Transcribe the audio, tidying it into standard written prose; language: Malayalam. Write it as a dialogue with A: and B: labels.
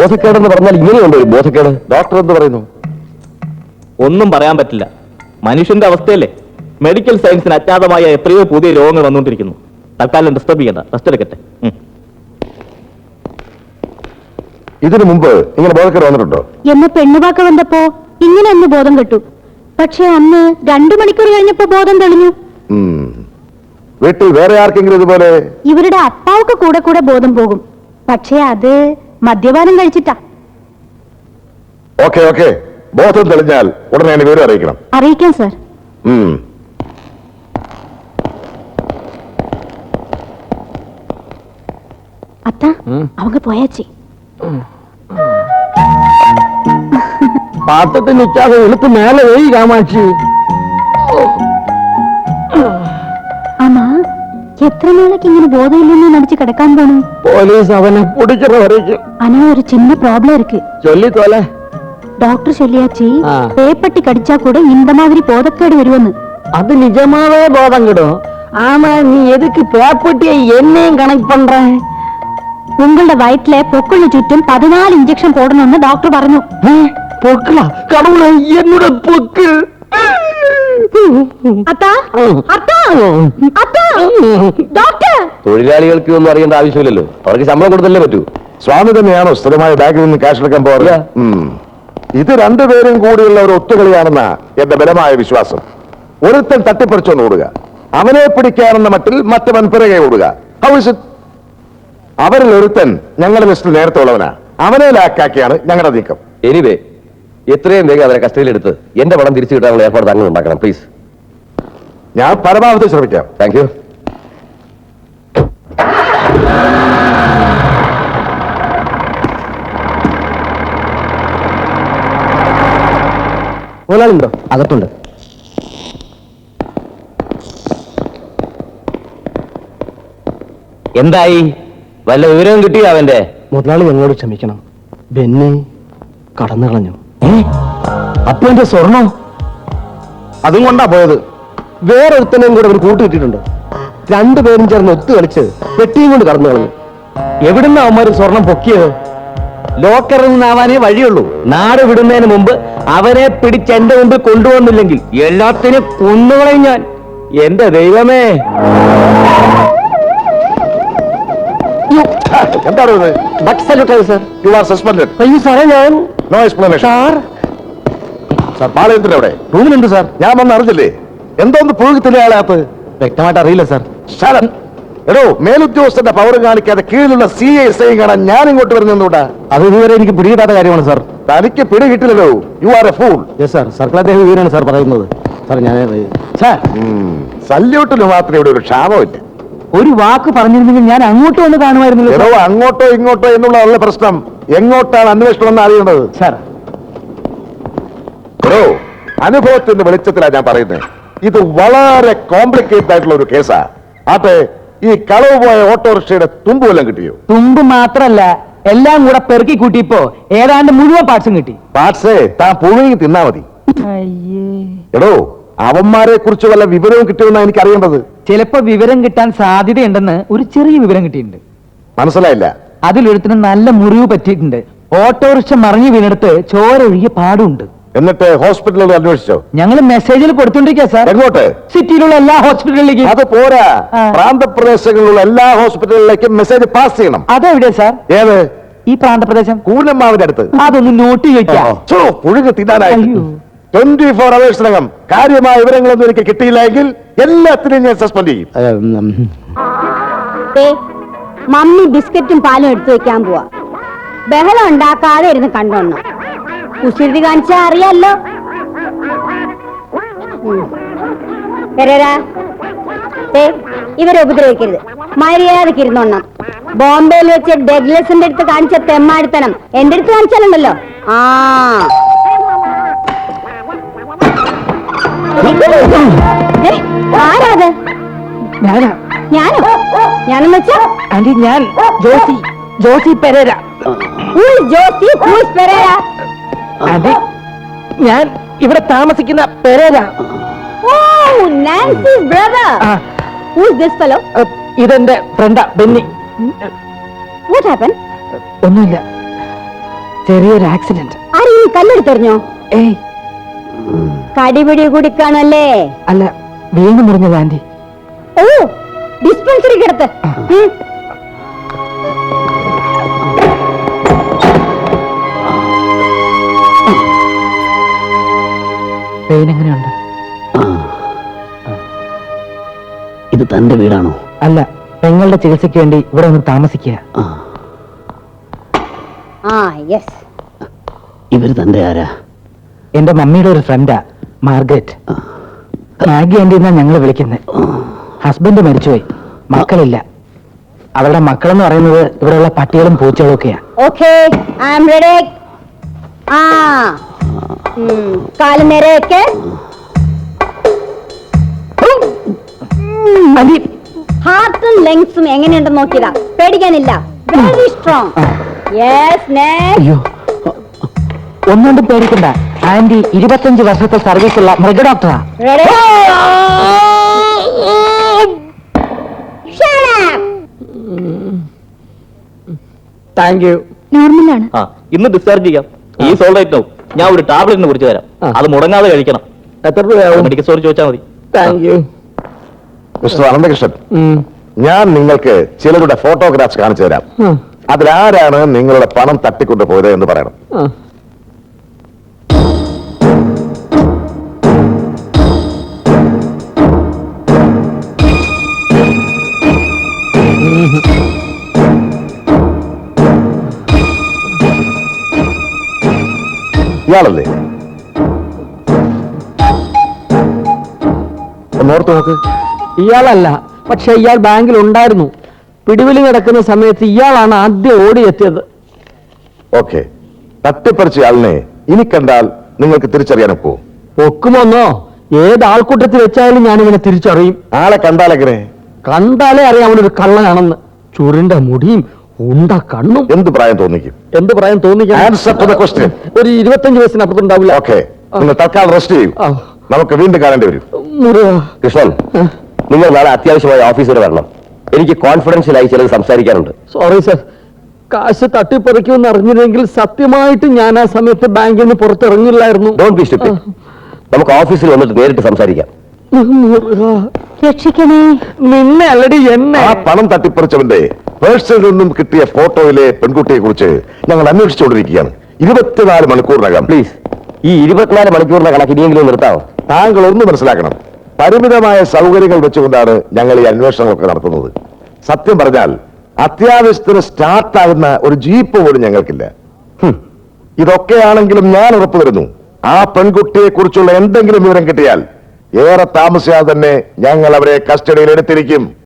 A: ബോധക്കേടെന്ന് പറഞ്ഞാൽ ഇങ്ങനെയുണ്ട് ഒരു ബോധക്കേട്. ഡോക്ടർ എന്ത് പറയുന്നു?
B: ഒന്നും പറയാൻ പറ്റില്ല. മനുഷ്യന്റെ അവസ്ഥയല്ലേ. മെഡിക്കൽ സയൻസിന് അജ്ഞാതമായ എത്രയോ പുതിയ രോഗങ്ങൾ വന്നുകൊണ്ടിരിക്കുന്നു. തൽക്കാലം ഡിസ്റ്റർബ് ചെയ്യണ്ട, റെസ്റ്റ് എടുക്കട്ടെ.
A: ഇതിനു മുമ്പ് ഇങ്ങനെ ബോധക്കേട് വന്നിട്ടുണ്ടോ?
C: എന്നെ പെണ്ണുവാക്ക വന്നപ്പോ ഇങ്ങനെ ഒന്ന് ബോധം കെട്ടു. പക്ഷെ അന്ന് 2 മണിക്കൂർ കഴിഞ്ഞപ്പോ ബോധം തെളിഞ്ഞു.
A: വീട്ടിൽ വേറെ ആർക്കെങ്കിലും ഇതുപോലെ?
C: ഇവരുടെ അപ്പാവൊക്കെ കൂടെ കൂടെ ബോധം പോകും. പക്ഷെ അത് മദ്യപാനം കഴിച്ചിട്ടാ.
A: ഓക്കെ ഓക്കെ, ബോധം തെളിഞ്ഞാൽ ഉടനെ എന്നെ വിവരം അറിയിക്കണം.
C: അറിയിക്കാം സാർ. അത്ത அவங்க പോയാച്ചി.
D: പാത്രത്തിൽ നിൽക്കാതെ എളുപ്പ് മേലെ പോയി കാമാക്ഷി.
C: ആമാ എത്ര നാളേക്ക് ഇങ്ങനെ ബോധമില്ലെന്ന് നടിച്ച് കിടക്കാൻ പോണു?
D: പോലീസ് അവനെ പിടിച്ചിട്ട് വരയ്ക്കും.
C: ആനാ ഒരു சின்ன ப்ராப்ளம் இருக்கு.
D: ചൊല്ലി തോലെ.
C: ഡോക്ടർ ചൊല്ലിയാച്ചി പേപ്പട്ടി കടിച്ചാ കൂടെ இந்த மாதிரி ബോധക്കേട് വരുമെന്ന്.
D: அது நிஜமாவே போதம் கிடும். ஆமா, நீ எதுக்கு பேப்பட்டியை என்னையும் கனெக்ட் பண்ற?
C: உங்களோட வயிற்றுல பொக்குள்ள ചുറ്റും 14 ഇഞ്ചക്ഷൻ போடணும்னு டாக்டர் പറഞ്ഞു.
D: പൊക്കിള കടവുളെ എന്നോട് പൊക്ക്.
A: തൊഴിലാളികൾക്ക് ഒന്നും അറിയേണ്ട ആവശ്യമില്ലല്ലോ, അവർക്ക് ശമ്പളം കൊടുത്തല്ലേ പറ്റൂ. സ്വാമി തന്നെയാണോ സ്ഥിരമായ ബാങ്കിൽ നിന്ന് ക്യാഷ് എടുക്കാൻ പോറില്ല? ഇത് രണ്ടുപേരും കൂടിയുള്ള ഒരു ഒത്തുകളിയാണെന്ന എന്റെ ബലമായ വിശ്വാസം. ഒരുത്തൻ തട്ടിപ്പറിച്ചൊന്ന് ഓടുക, അവനെ പിടിക്കാനെന്ന മട്ടിൽ മറ്റവൻ പിറകെ ഓടുക. അവരിൽ ഒരുത്തൻ ഞങ്ങളുടെ ലിസ്റ്റിൽ നേരത്തെ ഉള്ളവനാ. അവനെ ലാക്കാക്കിയാണ് ഞങ്ങളുടെ നീക്കം. എനിവേ, എത്രയും വേഗം അവരെ കസ്റ്റഡിയിലെടുത്ത് എന്റെ പണം തിരിച്ചു കിട്ടാനുള്ള ഏർപ്പാട് താങ്കൾ ഉണ്ടാക്കണം പ്ലീസ്. ഞാൻ പരമാവധി ശ്രമിക്കാം. Thank you.
D: മുതലാളിണ്ടോ? അകത്തുണ്ട്.
B: എന്തായി? വല്ല വിവരവും കിട്ടിയോ അവന്റെ?
D: മുതലാളി എന്നോട് ക്ഷമിക്കണം, ബെന്നി കടന്നു കളഞ്ഞു. അപ്പൊ എന്റെ സ്വർണം
A: അതും കൊണ്ടാ പോയത്.
D: വേറൊരുത്തനെയും കൂടെ അവർ കൂട്ടുകിട്ടിട്ടുണ്ട്. 2 പേരും ചേർന്ന് ഒത്തു കളിച്ച് പെട്ടിയും കൊണ്ട് കടന്നു കളഞ്ഞു. എവിടുന്ന അവന്മാര് സ്വർണം പൊക്കിയത്?
B: ലോക്കറിൽ നിന്നാവാനേ വഴിയുള്ളൂ. നാട് വിടുന്നതിന് മുമ്പ് അവരെ പിടിച്ച് എന്റെ മുമ്പിൽ കൊണ്ടുവന്നില്ലെങ്കിൽ എല്ലാത്തിനും കൊന്നുകളയും ഞാൻ. എന്റെ ദൈവമേ!
A: എന്താണ്
D: റൂമിലുണ്ട് സാർ.
A: ഞാൻ വന്ന് അറിഞ്ഞില്ലേ? എന്തോന്ന് പുഴുകത്തില്ലേ ആളകത്ത്?
D: വ്യക്തമായിട്ട് അറിയില്ല സാർ.
A: എടോ, മേലുദ്യോഗസ്ഥന്റെ പവർ കാണിക്കാതെ കീഴിലുള്ള CSI കാണാൻ ഞാൻ ഇങ്ങോട്ട് വരുന്നൂടാ.
D: അത് ഇതുവരെ എനിക്ക് പിടികിട്ടാത്ത കാര്യമാണ് സാർ.
A: തനിക്ക് പിടി കിട്ടില്ലല്ലോ. You are a fool.
D: Yes sir. Circle അദ്ദേഹം വീരാണ് സാർ പറയുന്നത്. സാർ ഞാൻ
A: സല്യൂട്ടിന് മാത്രമേ ഇവിടെ ഒരു ക്ഷാമമില്ല.
D: ഒരു വാക്ക് പറഞ്ഞിരുന്നെങ്കിൽ ഞാൻ അങ്ങോട്ട് വന്ന് കാണുമായിരുന്നില്ല.
A: എടോ, അങ്ങോട്ടോ ഇങ്ങോട്ടോ എന്നുള്ളതല്ല പ്രശ്നം, എങ്ങോട്ടാണ് അന്വേഷണം എന്ന് അറിയേണ്ടത്.
D: സാർ,
A: എടോ, അനുഭവത്തിന്റെ വെളിച്ചത്തിലാണ് ഞാൻ പറയുന്നത്. ഇത് വളരെ കോംപ്ലിക്കേറ്റഡ് ആയിട്ടുള്ള ഒരു കേസാ. ആട്ടെ, ഈ കളവ് പോയ ഓട്ടോറിക്ഷയുടെ തുമ്പ് വല്ലതും കിട്ടിയോ?
D: തുമ്പ് മാത്രല്ല, എല്ലാം കൂടെ പെറുക്കി കൂട്ടിയപ്പോ ഏതാണ്ട് മുഴുവൻ പാർട്സും കിട്ടി.
A: പാർട്സേ താൻ പുഴുങ്ങി തിന്നാ മതി. എടോ, അവന്മാരെ കുറിച്ച് വല്ല വിവരവും കിട്ടിയെന്നാണ് എനിക്ക് അറിയേണ്ടത്.
D: ചിലപ്പോ വിവരം കിട്ടാൻ സാധ്യതയുണ്ടെന്ന് ഒരു ചെറിയ വിവരം കിട്ടിയിട്ടുണ്ട്.
A: മനസ്സിലായില്ല?
D: അതിലൊരുത്തിന് നല്ല മുറിവ് പറ്റിയിട്ടുണ്ട്. ഓട്ടോറിക്ഷ മറിഞ്ഞു വീണെടുത്ത് ചോര ഒഴുകിയ പാടുണ്ട്.
A: എന്നിട്ട് ഹോസ്പിറ്റലിൽ അന്വേഷിച്ചോ?
D: ഞങ്ങൾ മെസ്സേജിൽ കൊടുത്തോണ്ടിരിക്കുക സാർ.
A: എങ്ങോട്ട്?
D: സിറ്റിയിലുള്ള എല്ലാ ഹോസ്പിറ്റലിലേക്കും.
A: അത് പോരാ, പ്രാന്തപ്രദേശങ്ങളിലുള്ള എല്ലാ ഹോസ്പിറ്റലിലേക്കും മെസ്സേജ് പാസ് ചെയ്യണം.
D: അതെവിടെയാ സാർ?
A: ഏത്?
D: ഈ പ്രാന്തപ്രദേശം
A: കൂനമ്മാവിന്റെ അടുത്ത്.
D: അതൊന്ന് നോട്ട് ചോദിക്കാം.
A: പുഴുക തിന്നാനായി 24 hours കാര്യമായ വിവരങ്ങളൊന്നും എനിക്ക് കിട്ടിയില്ലെങ്കിൽ എല്ലാത്തിനെയും ഞാൻ സസ്പെൻഡ് ചെയ്യും.
C: മമ്മി ബിസ്ക്കറ്റും പാലും എടുത്തു വെക്കാൻ പോവാ. ബഹളം ഉണ്ടാക്കാതെ ഇരുന്ന് കണ്ടോണം. കുസൃതി കാണിച്ചാ അറിയാലോ. ഇവരെ ഉപദ്രവിക്കരുത്, മര്യാദക്ക് ഇരുന്നോണം. ബോംബെയിൽ വെച്ച് ഡഗ്ലസിന്റെ അടുത്ത് കാണിച്ച തെമ്മാടിത്തനം എന്റെ അടുത്ത് കാണിച്ചാലുണ്ടല്ലോ. ആരാത്? ഞാനോ? ഞാനെന്ന് വെച്ചാ
D: ആന്റി, ഞാൻ ജോസി പെരേര.
C: ജോസി പെരേര?
D: ആന്റി, ഞാൻ ഇവിടെ താമസിക്കുന്ന പെരേര.
C: ഇതെന്റെ
D: ഫ്രണ്ടാ ബെന്നി.
C: ഒന്നുമില്ല.
B: ചെറിയൊരു ആക്സിഡന്റ്.
C: ആരെങ്കിലും കല്ലെടുത്തെറിഞ്ഞോ?
B: ഏയ്
C: കടിപിടി കുടിക്കാണല്ലേ?
B: അല്ല, വീണ് മുറിഞ്ഞത് ആന്റി.
C: ഓ, ഡിസ്പെൻസറി കിടത്ത്.
B: പെയിൻ എങ്ങനെയുണ്ട്?
D: ഇത് തന്റെ വീടാണോ?
B: അല്ല, പെങ്ങളുടെ ചികിത്സയ്ക്ക് വേണ്ടി ഇവിടെ ഒന്ന് താമസിക്കുക.
C: ആ യെസ്.
D: ഇവര് തന്റെ ആരാ?
B: എന്റെ മമ്മിയുടെ ഒരു ഫ്രണ്ടാ, മാർഗരറ്റ്. മാഗി ആന്റി എന്നാ ഞങ്ങൾ വിളിക്കുന്നത്. ഹസ്ബൻഡ് മരിച്ചുപോയി, മക്കളില്ല. അവരുടെ മക്കളെന്ന് പറയുന്നത് ഇവിടെയുള്ള പട്ടികളും പൂച്ചകളും ഒക്കെയാ.
C: Okay, I am ready. ആ കാല് നേരെ വെക്ക്. ഹാർട്ടും ലങ്സും എങ്ങനെയുണ്ടെന്ന് നോക്കിയതാ, പേടിക്കാനില്ല. Very strong. Yes, next.
B: അയ്യോ, ഒന്നുകൊണ്ടും പേടിക്കണ്ട. ആന്റി 25 വർഷത്തെ സർവീസുള്ള മൃഗ ഡോക്ടറാ.
C: Ready. Shut up.
B: Thank you.
C: നോർമലാണ്.
E: ഇന്ന് ഡിസ്ചാർജ് ചെയ്യാം. ഈ സോൾഡേറ്റ് ഞാൻ ഒരു ടാബ്ലറ്റിന് കുറിച്ച് തരാം. അത് മുടങ്ങാതെ കഴിക്കണം.
B: എത്ര രൂപയാവും?
E: മെഡിക്കൽ സ്റ്റോറിൽ ചോദിച്ചാൽ മതി.
B: Thank you.
A: മിസ്റ്റർ അനന്തകൃഷ്ണൻ, ഞാൻ നിങ്ങൾക്ക് ചിലരുടെ ഫോട്ടോഗ്രാഫ്സ് കാണിച്ചു തരാം. അതിലാരാണ് നിങ്ങളുടെ പണം തട്ടിക്കൊണ്ടു പോയത് എന്ന് പറയണം. ഇയാളല്ലേ? ഒന്നോർത്ത് നോക്ക്.
B: ഇയാളല്ല, പക്ഷെ ഇയാൾ ബാങ്കിൽ ഉണ്ടായിരുന്നു. പിടിവിലി നടക്കുന്ന സമയത്ത് ഇയാളാണ് ആദ്യം ഓടിയെത്തിയത്.
A: ഓക്കെ, തട്ടിപ്പറിച്ച ആളിനെ ഇനി കണ്ടാൽ നിങ്ങൾക്ക് തിരിച്ചറിയാനൊക്കോ?
B: ഒക്കുമോന്നോ? ഏത് ആൾക്കൂട്ടത്തിൽ വെച്ചാലും ഞാൻ ഇവനെ തിരിച്ചറിയും.
A: ആളെ കണ്ടാലെങ്ങനെ?
B: കണ്ടാലേ അറിയാം അവനൊരു കള്ളനാണെന്ന്. ചുരുണ്ട മുടിയും ഉണ്ട കണ്ണും.
A: എന്ത് പ്രായം തോന്നിക്കും?
B: എന്ത് പറയാൻ തോന്നിക്കാൻ?
A: Answer to the question.
B: ഒരു 25 വയസ്സിനപ്പുറത്തുണ്ടാവില്ല.
A: ഓക്കെ, നിങ്ങൾ തൽക്കാലം റെസ്റ്റ് ചെയ്യും.
B: ആ.
A: നമുക്ക് വീണ്ടും കാണേണ്ടി വരും.
E: കൃഷ്ണൻ, നിങ്ങൾ നാളെ അത്യാവശ്യമായി ഓഫീസിൽ വരണം. എനിക്ക് കോൺഫിഡൻഷ്യലായി ചിലത് സംസാരിക്കാനുണ്ട്.
B: സോറി സർ, കാശ് തട്ടിപ്പറിക്കുമെന്ന് അറിഞ്ഞില്ലെങ്കിൽ സത്യമായിട്ട് ഞാൻ ആ സമയത്ത് ബാങ്കിൽ നിന്ന് പുറത്തിറങ്ങില്ലായിരുന്നു.
E: Don't be stupid. നമുക്ക് ഓഫീസിൽ വന്നിട്ട് നേരിട്ട് സംസാരിക്കാം.
C: രക്ഷിക്കണേ.
B: നിന്നെ അല്ലടി എന്നെ.
A: ആ പണം തട്ടിപ്പറിച്ചവന്റെ പേഴ്സിൽ നിന്നും കിട്ടിയ ഫോട്ടോയിലെ പെൺകുട്ടിയെ കുറിച്ച് ഞങ്ങൾ അന്വേഷിച്ചുകൊണ്ടിരിക്കുകയാണ്. 24 മണിക്കൂറിനകം.
E: പ്ലീസ്, ഈ 24 മണിക്കൂറിന്റെ കണക്ക് ഇനിയെങ്കിലും നിർത്താമോ?
A: താങ്കൾ ഒന്ന് മനസ്സിലാക്കണം, പരിമിതമായ സൗകര്യങ്ങൾ വെച്ചുകൊണ്ടാണ് ഞങ്ങൾ ഈ അന്വേഷണങ്ങളൊക്കെ നടത്തുന്നത്. സത്യം പറഞ്ഞാൽ അത്യാവശ്യത്തിന് സ്റ്റാർട്ടാകുന്ന ഒരു ജീപ്പ് പോലും ഞങ്ങൾക്കില്ല. ഇതൊക്കെയാണെങ്കിലും ഞാൻ ഉറപ്പു തരുന്നു, ആ പെൺകുട്ടിയെ കുറിച്ചുള്ള എന്തെങ്കിലും വിവരം കിട്ടിയാൽ ഏറെ താമസിയാതെ തന്നെ ഞങ്ങൾ അവരെ കസ്റ്റഡിയിൽ എടുത്തിരിക്കും.